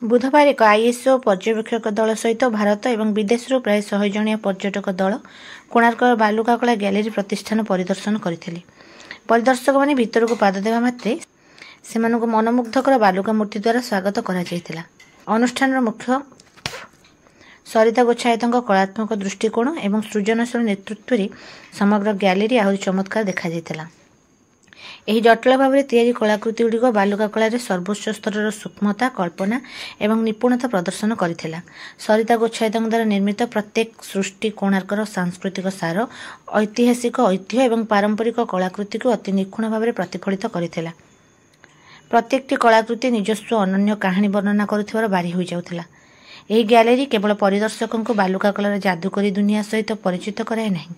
बुधवार एक आईएसओ पर्यवेक्षक दल सहित भारत और विदेश प्राय 100 जणिया पर्यटक दल कोणार्क बालुकाकला गैलेरी प्रतिष्ठान परिदर्शन करथिले। परिदर्शक माने भितर को पाद देवा मात्रे सेमानक मनमुग्धकर बालुका मूर्ति द्वारा स्वागत करा जायतिला। अनुष्ठान मुख्य सरिता गोच्छायतଙ୍କ कलात्मक दृष्टिकोण एवं सृजनशील नेतृत्व रे समग्र गैलेरी आहुरी चमत्कार देखा जायतिला। एही जटिल भाव में तैयारी कलाकृति गुड़िक बालुका कला सर्वोच्च स्तर सूक्ष्मता कल्पना एवं निपुणता प्रदर्शन करथिला। सरिता गोच्छायत द्वारा निर्मित प्रत्येक सृष्टि कोणार्कर सांस्कृतिक सार ऐतिहासिक ऐतिह्य एवं पारंपरिक कलाकृति को अति निखुण भाव में प्रतिफलित करथिला। प्रत्येकटी कलाकृति निजस्व अनन्य कहानी वर्णना करुथिबार बारी होई जाउथिला। यह गैलेरी केवल परिदर्शकों को बालुका कलार जादुकरी दुनिया सहित परिचित कराए नहीं,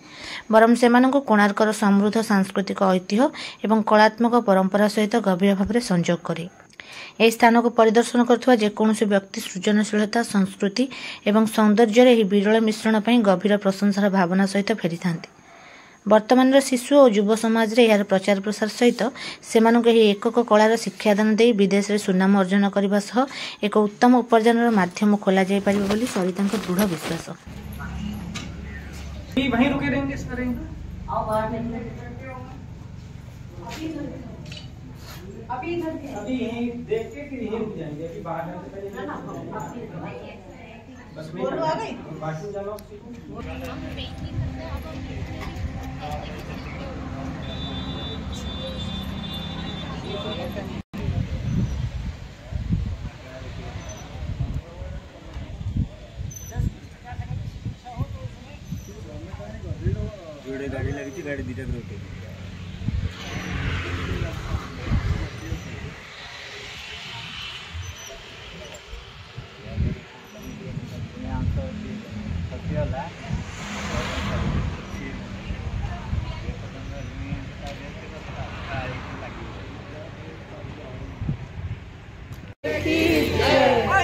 बरं सेमानंको कोणार्कर समृद्ध सांस्कृतिक ऐतिह्य एवं कलात्मक परंपरा सहित गभीर भाव में संजोग करे। यह स्थान को परिदर्शन करुवा जेकोसी व्यक्ति सृजनशीलता संस्कृति एवं सौंदर्य विरल मिश्रण पर गभीर प्रशंसार भावना सहित फेरी था। वर्तमान शिशु और युव समाज रे यार प्रचार प्रसार सहित सेमानक एकक कलार शिक्षादान दे विदेश में सुनाम अर्जन करने सह एक उत्तम उपार्जन माध्यम खोल जा पार सरिता दृढ़ विश्वास। जोड़े गाड़ी लगी गाड़ी दीटा ग्रुप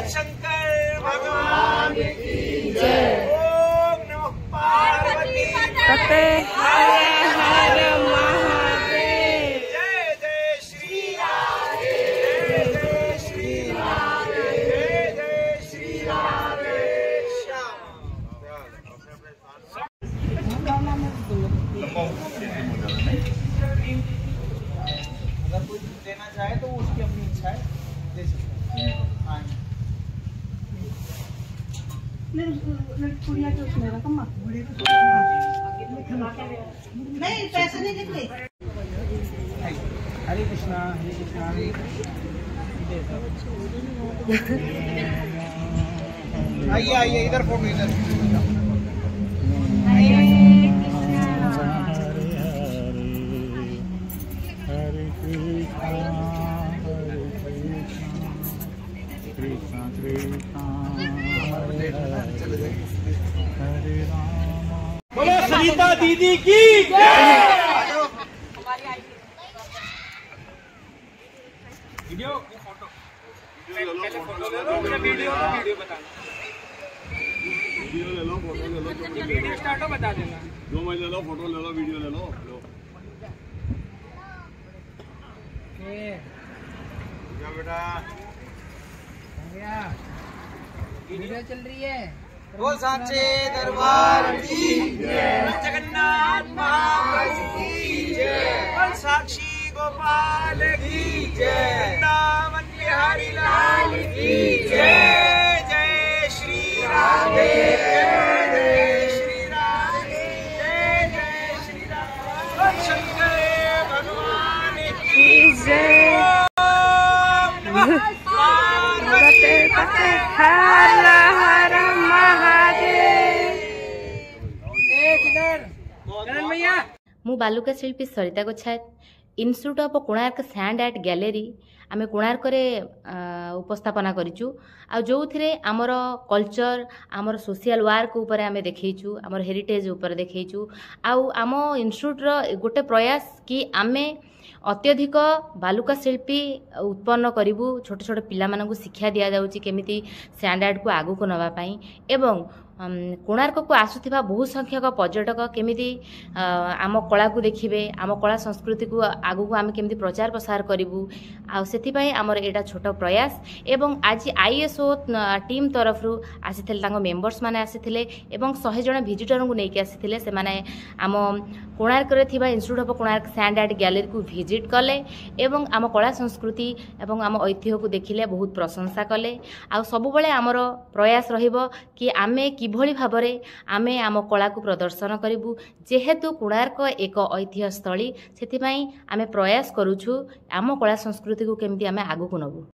शंकर भगवान की जय। ओम नमः पार्वती पते हर हर महादेव। जय जय श्री राधे जय जय श्री राधे जय जय श्री राधे श्याम। अगर कोई देना चाहे तो उसकी अपनी इच्छा है, दे सकते हैं। नहीं पैसे नहीं निकले। हरे कृष्णा हरे कृष्णा। आइए आइए इधर फोटो इधर। बोलो सरिता दीदी की वीडियो फोटो पहले फोटो ले लो फिर वीडियो बताना। वीडियो ले लो फोटो ले लो वीडियो स्टार्ट हो बता देना। 2 मिनट ले लो फोटो ले लो वीडियो ले लो। क्या बेटा वीडियो चल रही है। बोल सांचे दरबार की जय। जगन्नाथ महाप्रभु की जय। बोल साक्षी गोपाल की जय। वृंदावन बिहारी लाल की जय। जय श्री राधे जय जय श्री राधे जय जय श्री राधे। बोल शंकर भगवान की जय। ओम नमः पार्वती पते हर हर मु बालुका शिल्पी Sarita Gochhayat institute of Konark sand art gallery आमे कोणार्क रे उपस्थापना करिचु आ जो थिरे हमर कल्चर हमर सोशल वर्क ऊपर आमे देखैचु हमर हेरिटेज ऊपर देखैचु आ आम इन्स्टिट्यूट रो गोटे प्रयास कि आमे अत्यधिक बालुका शिल्पी उत्पन्न करूँ। छोट छोट पिला शिक्षा दि जाऊँगी केमिति सैंड आर्ट को आगू को नवापाई एवं କୋଣାର୍କକୁ ଆସୁଥିବା ବହୁ ସଂଖ୍ୟକ ପର୍ଯ୍ୟଟକ କେମିତି ଆମ କଳାକୁ ଦେଖିବେ, ଆମ କଳା ସଂସ୍କୃତିକୁ ଆଗକୁ ଆମେ କେମିତି ପ୍ରଚାର ପ୍ରସାର କରିବୁ। ଆଉ ସେଥିପାଇଁ ଆମର ଏଇଟା ଛୋଟ ପ୍ରୟାସ। ଏବଂ ଆଜି ISO ଟିମ୍ ତରଫରୁ ଆସିଥିଲେ, ତାଙ୍କ ମେମ୍ବର୍ସ ମାନେ ଆସିଥିଲେ ଏବଂ 100 ଜଣ ଭିଜିଟରଙ୍କୁ ନେଇକି ଆସିଥିଲେ। ସେମାନେ ଆମ କୋଣାର୍କରେ ଥିବା institute of Konark sand art ଗ୍ୟାଲେରୀକୁ ଭିଜିଟ୍ କଲେ ଏବଂ ଆମ କଳା ସଂସ୍କୃତି ଏବଂ ଆମ ଐତିହ୍ୟକୁ ଦେଖିଲେ, ବହୁତ ପ୍ରଶଂସା କଲେ। ଆଉ ସବୁବେଳେ ଆମର ପ୍ରୟାସ ରହିବ କି ଆମେ କିଭଳି ଭାବରେ ଆମେ ଆମ କଳାକୁ ପ୍ରଦର୍ଶନ କରିବୁ। ଯେହେତୁ କୋଣାର୍କ ଏକ ଐତିହ୍ୟସ୍ଥଳୀ, ସେଥିପାଇଁ ଆମେ ପ୍ରୟାସ କରୁଛୁ ଆମ କଳା ସଂସ୍କୃତିକୁ କେମିତି ଆମେ ଆଗକୁ ନେବୁ।